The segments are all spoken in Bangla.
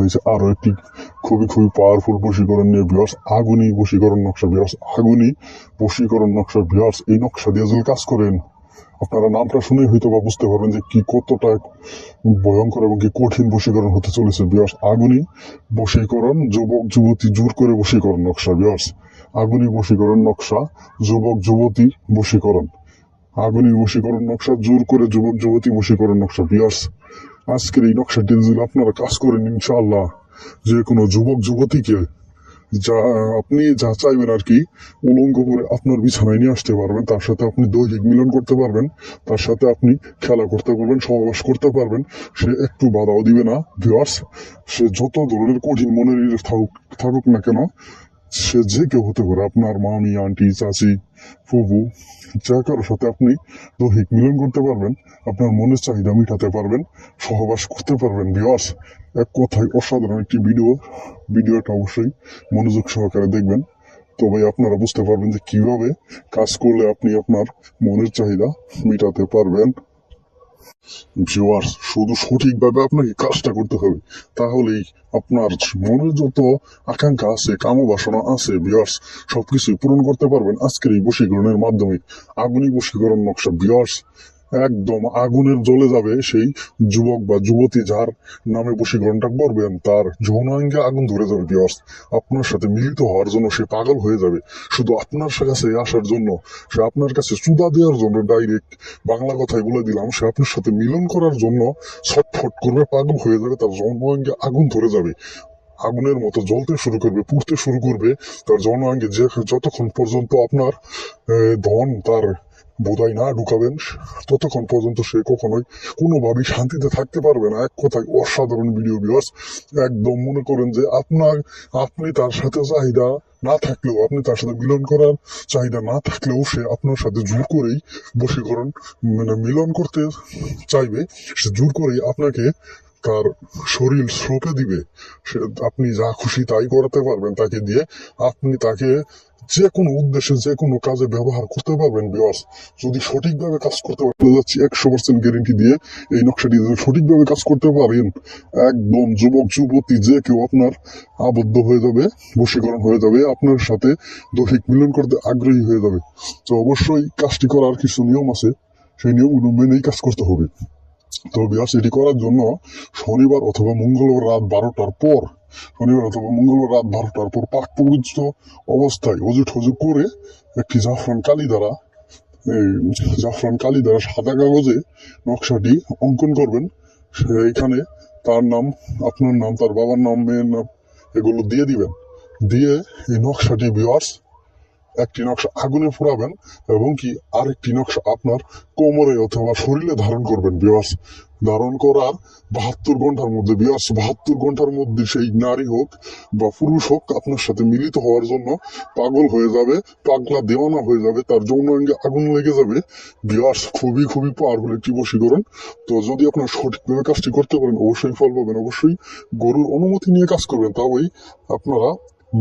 হয়েছে আরো একটি খুবই খুবই পাওয়ারফুল বশীকরণ নিয়ে ভিউয়ার্স, আগুনি বশীকরণ নকশা ভিউয়ার্স, আগুনি বশীকরণ নকশা ভিউয়ার্স। এই নকশা দিয়ে যদি কাজ করেন, আপনারা নামটা শুনে হয়তো বা বুঝতে পারবেন যে কি কতটা ভয়ঙ্কর এবং কি কঠিন বশীকরণ হতে চলেছে ভিউয়ার্স। আগুনি বশীকরণ যুবক যুবতী জোর করে বশীকরণ নকশা ভিউয়ার্স, আগুনি বশীকরণ নকশা যুবক যুবতী বশীকরণ, আগুনি বশীকরণ নকশা জোর করে যুবক যুবতী বশীকরণ নকশা ভিউয়ার্স। আজকের এই নকশাটি যদি আপনারা কাজ করেন, ইনশাআল্লাহ যে কোনো যুবক যুবতীকে যা আপনি যা চাইবেন আর কি উলঙ্গ করে আপনার বিছানায় নিয়ে আসতে পারবেন, তার সাথে আপনি দৈহিক মিলন করতে পারবেন, তার সাথে আপনি খেলা করতে পারবেন, সহবাস করতে পারবেন, সে একটু বাধাও দিবে না ভিউয়ার্স। সে যত ধরনের কঠিন মনের থাকুক না কেন, সে যে কেউ হতে পারে, আপনার মামি, আন্টি, চাচি, ফুবু, যা কারোর সাথে আপনি দৈহিক মিলন করতে পারবেন, আপনার মনের চাহিদা মিটাতে পারবেন, সহবাস করতে পারবেন ভিউয়ার্স। এক কথায় অসাধারণ একটি ভিডিওটা অবশ্যই মনোযোগ সহকারে দেখবেন, তবেই আপনারা বুঝতে পারবেন যে কিভাবে কাজ করলে আপনি আপনার মনের চাহিদা মিটাতে পারবেন ভিউয়ার্স। শুধু সঠিকভাবে আপনাকে কাজটা করতে হবে, তাহলেই আপনার মনের যত আকাঙ্ক্ষা আছে, কামবাসনা আছে ভিউয়ার্স, সবকিছুই পূরণ করতে পারবেন আজকের এই বশীকরণের মাধ্যমে। আগুনি বশীকরণ নকশা ভিউয়ার্স, একদম আগুনের জ্বলে যাবে সেই যুবক বা যুবতী যার নামে বশীকরণটা করবেন, তার যৌনাঙ্গে আগুন ধরে যাবে ভিউয়ার্স। আপনার সাথে মিলিত হওয়ার জন্য সে পাগল হয়ে যাবে, শুধু আপনার কাছে আসার জন্য, সে আপনার কাছে চুদা দেওয়ার জন্য, ডাইরেক্ট বাংলা কথায় বলে দিলাম, সে আপনার সাথে মিলন করার জন্য ছটফট করবে, পাগল হয়ে যাবে, তার যৌনাঙ্গে আগুন ধরে যাবে, আগুনের মতো জ্বলতে শুরু করবে, পুড়তে শুরু করবে তার যৌনাঙ্গে। যতক্ষণ পর্যন্ত আপনার ধন তার বোধায় না ঢুকাবেন, ততক্ষণ পর্যন্ত সে কখনোই কোনোভাবেই শান্তিতে থাকতে পারবে না। এক কথায় অসাধারণ ভিডিও ভিউয়ার্স। একদম মনে করেন যে আপনি তার সাথে চাহিদা না থাকলেও, আপনি তার সাথে মিলন করার চাহিদা না থাকলেও, সে আপনার সাথে জোর করেই বশীকরণ মিলন করতে চাইবে, সে জোর করেই আপনাকে তার শরীর সঁপে দিবে। সে আপনি যা খুশি তাই করাতে পারবেন তাকে দিয়ে, আপনি তাকে যে কোনো উদ্দেশ্যে যে কোনো কাজে ব্যবহার করতে পারবেন ভিউয়ার্স। যদি সঠিকভাবে কাজ করতে পারতে যাচ্ছি 100% গ্যারেন্টি দিয়ে, এই নকশাটি যদি সঠিকভাবে কাজ করতে পারেন, একদম যুবক যুবতী যে কেউ আপনার আবদ্ধ হয়ে যাবে, বশীকরণ হয়ে যাবে, আপনার সাথে দৈহিক মিলন করতে আগ্রহী হয়ে যাবে। তো অবশ্যই কাজটি করার কিছু নিয়ম আছে, সেই নিয়মগুলো মেনেই কাজ করতে হবে। তো ভিউয়ার্স, এটি করার জন্য শনিবার অথবা মঙ্গলবার রাত 12টার পর, পাক পবিত্র অবস্থায় অজু টজু করে একটি জাফরান কালি দ্বারা সাদা কাগজে নকশাটি অঙ্কন করবেন। সেইখানে তার নাম, আপনার নাম, তার বাবার নাম, মেয়ের নাম, এগুলো দিয়ে দিবেন। দিয়ে এই নকশাটি ভিউয়ার্স, একটি নকশা আগুনে পোড়াবেন এবং কি আরেকটি নকশা আপনার কোমরে অথবা শরীরে ধারণ করবেন ভিউয়ার্স। ধারণ করার 72 ঘন্টার মধ্যে ভিউয়ার্স, 72 ঘন্টার মধ্যে সেই নারী হোক বা পুরুষ হোক আপনার সাথে মিলিত হওয়ার জন্য পাগল হয়ে যাবে, পাগলা দেওয়ানা হয়ে যাবে, তার যৌনাঙ্গে আগুন লেগে যাবে ভিউয়ার্স। খুবই খুবই পাওয়ারফুল একটি বশীকরণ। তো যদি আপনার সঠিকভাবে কাজটি করতে পারেন, অবশ্যই ফল পাবেন। অবশ্যই গরুর অনুমতি নিয়ে কাজ করবেন, তবেই আপনারা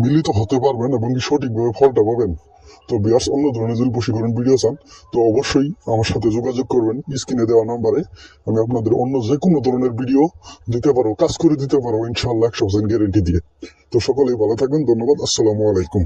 মিলিত হতে পারবেন এবং সঠিকভাবে ফলটা পাবেন। তো ভিউয়ার্স, অন্য ধরনের যদি বশীকরণ ভিডিও চান, তো অবশ্যই আমার সাথে যোগাযোগ করবেন স্ক্রিনে দেওয়া নাম্বারে। আমি আপনাদের অন্য যে কোনো ধরনের ভিডিও দিতে পারবো, কাজ করে দিতে পারবো ইনশাআল্লাহ 100% গ্যারেন্টি দিয়ে। তো সকলেই ভালো থাকবেন, ধন্যবাদ, আসসালামু আলাইকুম।